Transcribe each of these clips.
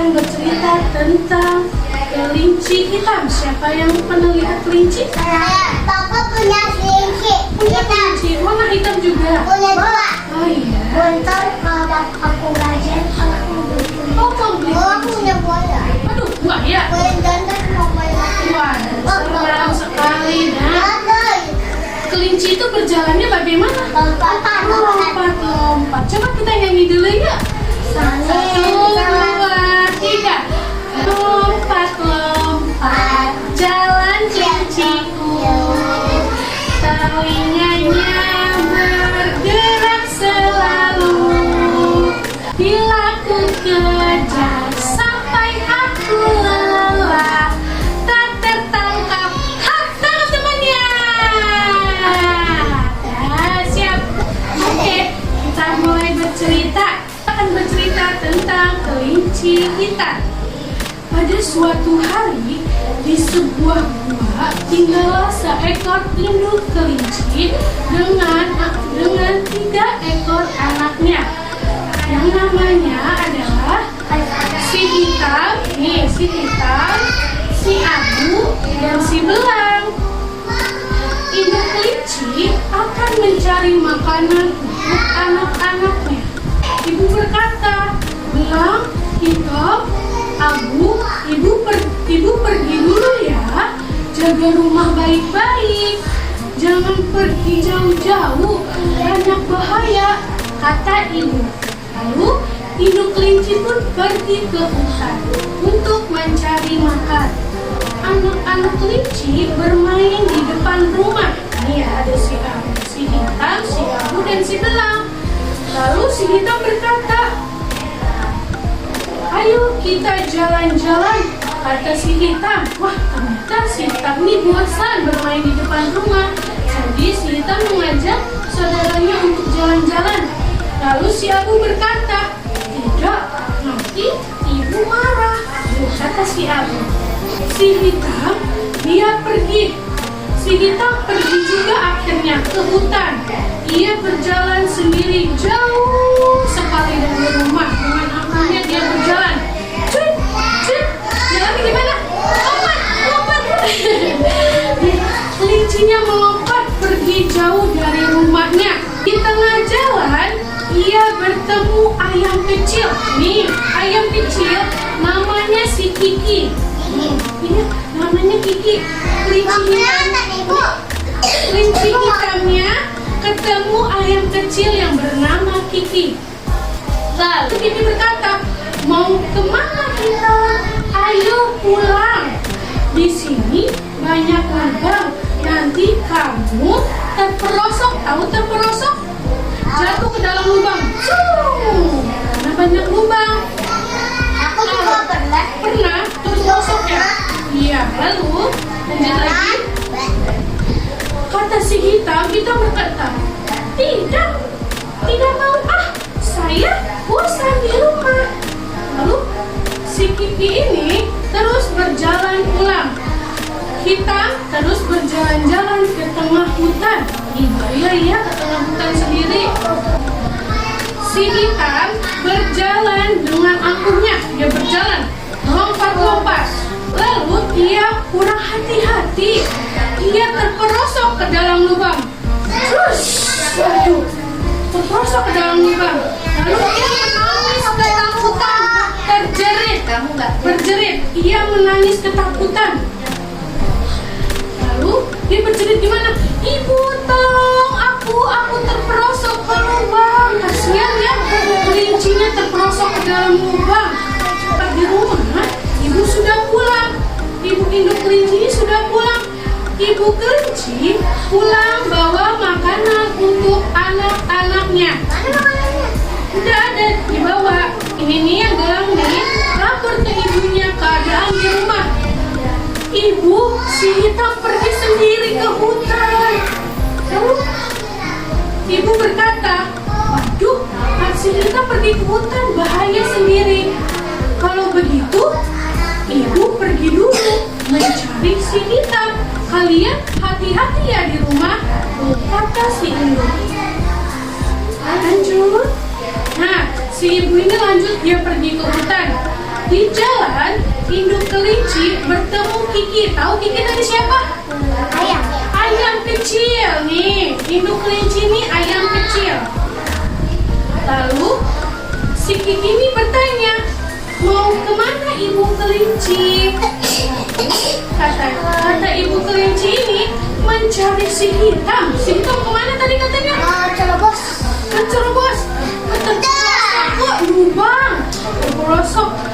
akan bercerita tentang kelinci hitam. Siapa yang pernah lihat kelinci? Papa punya kelinci. Punya kelinci, warna hitam juga. Punya dua. Oh iya. Bentar kalau aku gajian aku beli. Oh, kamu beli Oh, aku kelinci. punya bola. Aduh, buaya. Bola dandan mau bola. Wah, serem sekali, nak. Ada. Kelinci itu berjalannya bagaimana? Lompat. Coba kita nyanyi dulu ya. Satu, dua, tiga. Lompat, lompat, jalan kelinciku. Telinganya bergerak selalu. Bila ku kejar sampai aku lelah, tak tertangkap. Hak teman-temannya. Nah, siap. Oke, kita mulai bercerita. Kita akan bercerita tentang kelinci hitam. Pada suatu hari, di sebuah gua tinggallah seekor induk kelinci dengan 3 ekor anaknya. Yang namanya adalah si hitam, si abu, dan si belang. Induk kelinci akan mencari makanan untuk anak-anaknya. Ibu berkata, belang, hitam, abu, ibu pergi dulu ya. Jaga rumah baik-baik. Jangan pergi jauh-jauh, banyak bahaya, kata ibu. Lalu induk kelinci pun pergi ke hutan untuk mencari makan. Anak-anak kelinci bermain di depan rumah. Ini ada si hitam, si abu, dan si belang. Lalu si hitam berkata, ayo kita jalan-jalan, kata si hitam. Wah, ternyata si hitam ini bosan bermain di depan rumah. Jadi si hitam mengajak saudaranya untuk jalan-jalan. Lalu si abu berkata, tidak, nanti ibu marah, kata si abu. Si hitam, dia pergi. Si hitam pergi juga akhirnya ke hutan. Ia berjalan sendiri jauh sekali dari rumah. Dengan angkanya dia berjalan. Cuit, cuit. Jalannya gimana? Lompat. Kelincinya melompat pergi jauh dari rumahnya. Di tengah jalan, ia bertemu ayam kecil. Nih, ayam kecil namanya si Kiki. Iya, namanya Kiki. Kelinci hitamnya ketemu ayam kecil yang bernama Kiki. Lalu Kiki berkata, mau kemana kita? Ayo pulang. Di sini banyak lubang. Nanti kamu terperosok. Tahu terperosok? Jatuh ke dalam lubang. Karena banyak lubang. Aku juga pernah. Pernah terperosok ya? Iya. Lalu lanjut lagi. Kata si hitam berkata, tidak mau saya bosan di rumah. Lalu si Kiki ini terus berjalan pulang. Hitam terus berjalan-jalan ke tengah hutan. Iya ke tengah hutan sendiri. Si hitam berjalan dengan angkuhnya. Dia berjalan lompat-lompat. Lalu dia kurang hati-hati. Ia terperosok ke dalam lubang. Waduh, terperosok ke dalam lubang. Lalu ia menangis ketakutan, berjerit. Ia menangis ketakutan. Lalu dia berjerit gimana? Ibu, tolong aku terperosok ke lubang. Kasihan ya, kelincinya terperosok ke dalam lubang. Cepat di rumah, ibu sudah pulang. Ibu induk kelinci sudah pulang. Ibu kelinci pulang bawa makanan untuk anak-anaknya. Udah ada dibawa. Ini nih yang gelang nih. Lapor ke ibunya keadaan di rumah. Ibu, si hitam pergi sendiri ke hutan. Lalu ibu berkata, waduh, si hitam pergi ke hutan, bahaya sendiri. Kalau begitu, ibu pergi dulu mencari si hitam. Kalian hati-hati ya di rumah, kata si induk. Lanjut. Nah, si ibu ini lanjut, dia pergi ke hutan. Di jalan, induk kelinci bertemu Kiki. Tahu Kiki tadi siapa? Ayam. Ayam kecil nih. Induk kelinci ini ayam kecil. Lalu si Kiki ini bertanya, mau kemana ibu kelinci? Kata ibu kelinci ini mencari si hitam. Si hitam kemana tadi katanya? Cerobos. Tercerobos. Kok lubang? Terperosok.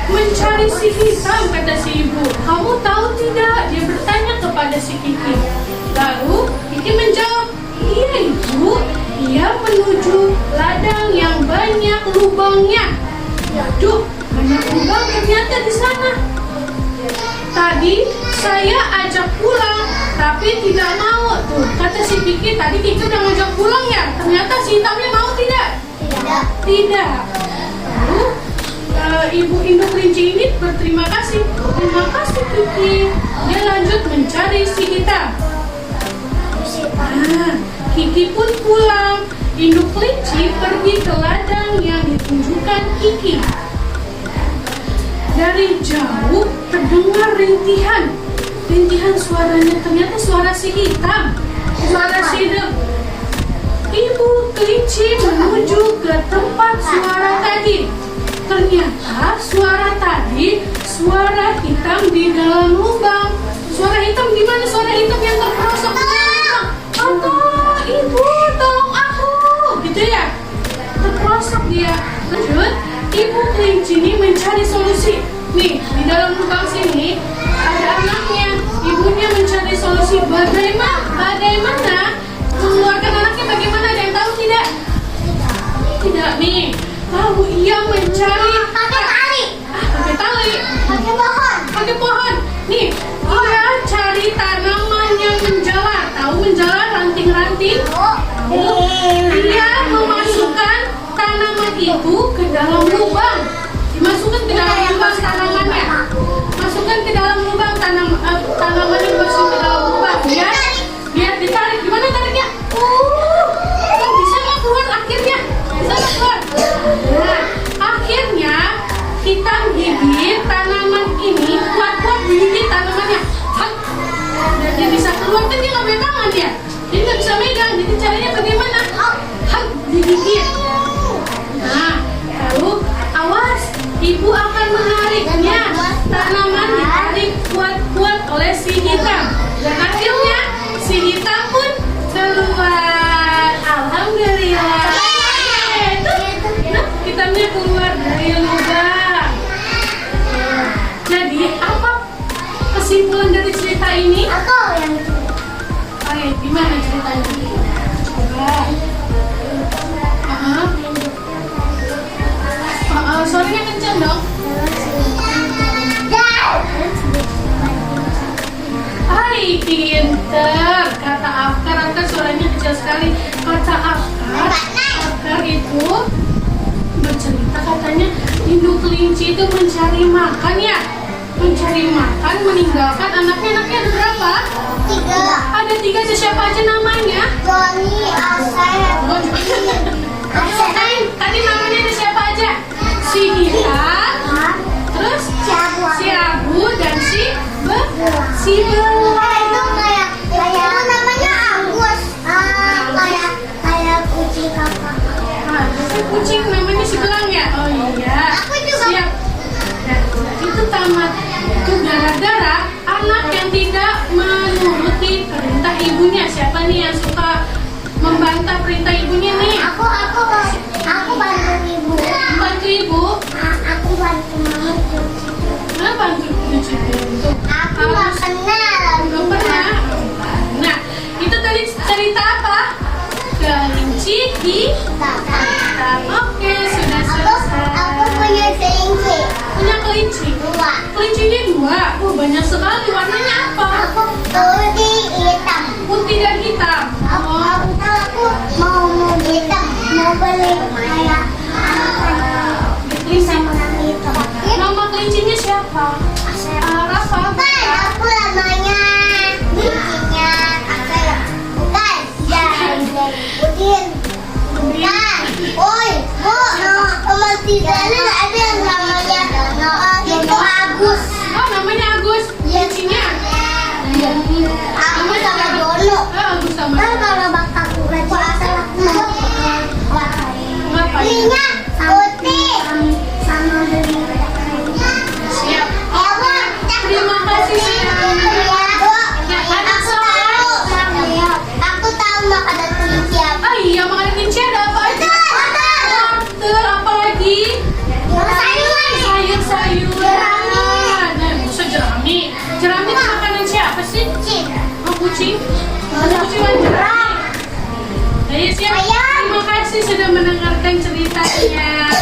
Mencari si hitam, kata si ibu. Kamu tahu tidak? Dia bertanya kepada si Kiki. Lalu Kiki menjawab, iya ibu. Ia menuju ladang yang banyak lubangnya. Waduh, banyak lubang ternyata di sana. Tadi saya ajak pulang, tapi tidak mau tuh. Kata si Kiki, tadi Kiki udah ngajak pulang ya. Ternyata si hitamnya mau tidak? Tidak. Lalu ibu induk kelinci ini berterima kasih. Terima kasih Kiki. Dia lanjut mencari si hitam. Kiki pun pulang. Induk kelinci pergi ke ladang yang ditunjukkan Kiki. Dari jauh terdengar rintihan. Rintihan suaranya ternyata suara si hitam. Suara si hitam. Ibu kelinci menuju ke tempat suara tadi. Ternyata suara tadi suara hitam di dalam lubang. Suara hitam gimana? Suara hitam yang terperosok di dalam lubang. Tolong ibu, tolong aku, gitu ya. Terperosok dia. Lanjut, ibu kelinci ini mencari solusi. Nih, di dalam lubang sini ada anaknya. Ibunya mencari solusi. Bagaimana mengeluarkan anaknya? Bagaimana? Ada yang tahu tidak? Tidak nih. Lalu ia mencari Pakai tali. pakai tali. Pakai pohon. Pakai pohon. Nih, dia cari tanaman yang menjalar. Tahu menjalar ranting-ranting? Dia memasukkan tanaman itu ke dalam lubang. Dimasukkan ke dalam lubang tanamannya. Masukkan ke dalam lubang tanamannya masuk ke dalam lubang. Biar ditarik. Gimana tariknya? Bisa nggak keluar akhirnya? Bisa nggak keluar? Nah, akhirnya kita gigit tanaman ini. Kuat-kuat gigit tanamannya. Hak. Jadi bisa keluar kan dia nggak pegang tangan dia. Dia nggak bisa megang. Jadi caranya bagaimana? Hak digigit. Nah, lalu awas, ibu akan menariknya. Tanaman ditarik kuat-kuat oleh si hitam. Dan akhirnya si hitam pun keluar. Alhamdulillah. Nah, hitamnya keluar dari lubang. Jadi apa kesimpulan dari cerita ini? Aku yang itu. Oke, gimana ceritanya? Coba. Suaranya kencang dong. Hai, pinter. Kata Afkar suaranya kecil sekali. Kata Afkar itu bercerita katanya induk kelinci itu mencari makan ya. Mencari makan meninggalkan anaknya. Anaknya ada berapa? 3. Ada 3. Siapa aja namanya? Joni, Asep. Tadi namanya ada siapa aja? Si hitam, terus si Abu dan si Belang. Itu kayak itu namanya Agus. Kayak kucing kakak. Nah, si kucing namanya si Belang ya? Oh iya. Aku juga. Siap. Nah, itu tamat. Itu gara-gara anak yang tidak menuruti perintah ibunya. Siapa nih yang suka membantah perintah ibunya nih? Aku bantu ibu. Bantu ibu. Aku bantu mama cuci. Kenapa bantu cuci pintu? Aku nggak kenal. Belum pernah. Nah, itu tadi cerita apa? Kelinci hitam. Oke, sudah selesai. Aku punya kelinci. Punya kelinci. 2. Kelincinya 2. Banyak sekali. Warnanya apa? Aku putih hitam. Putih dan hitam. Aku mau hitam. Mau beli kayak Kelinci. hitam. Nama kelincinya siapa? Rafa. Bukan, aku namanya kelincinya Asep. Bukan, Udin. Bukan. Oi, Bu, nomor 3 ini nggak ada yang namanya ceritanya.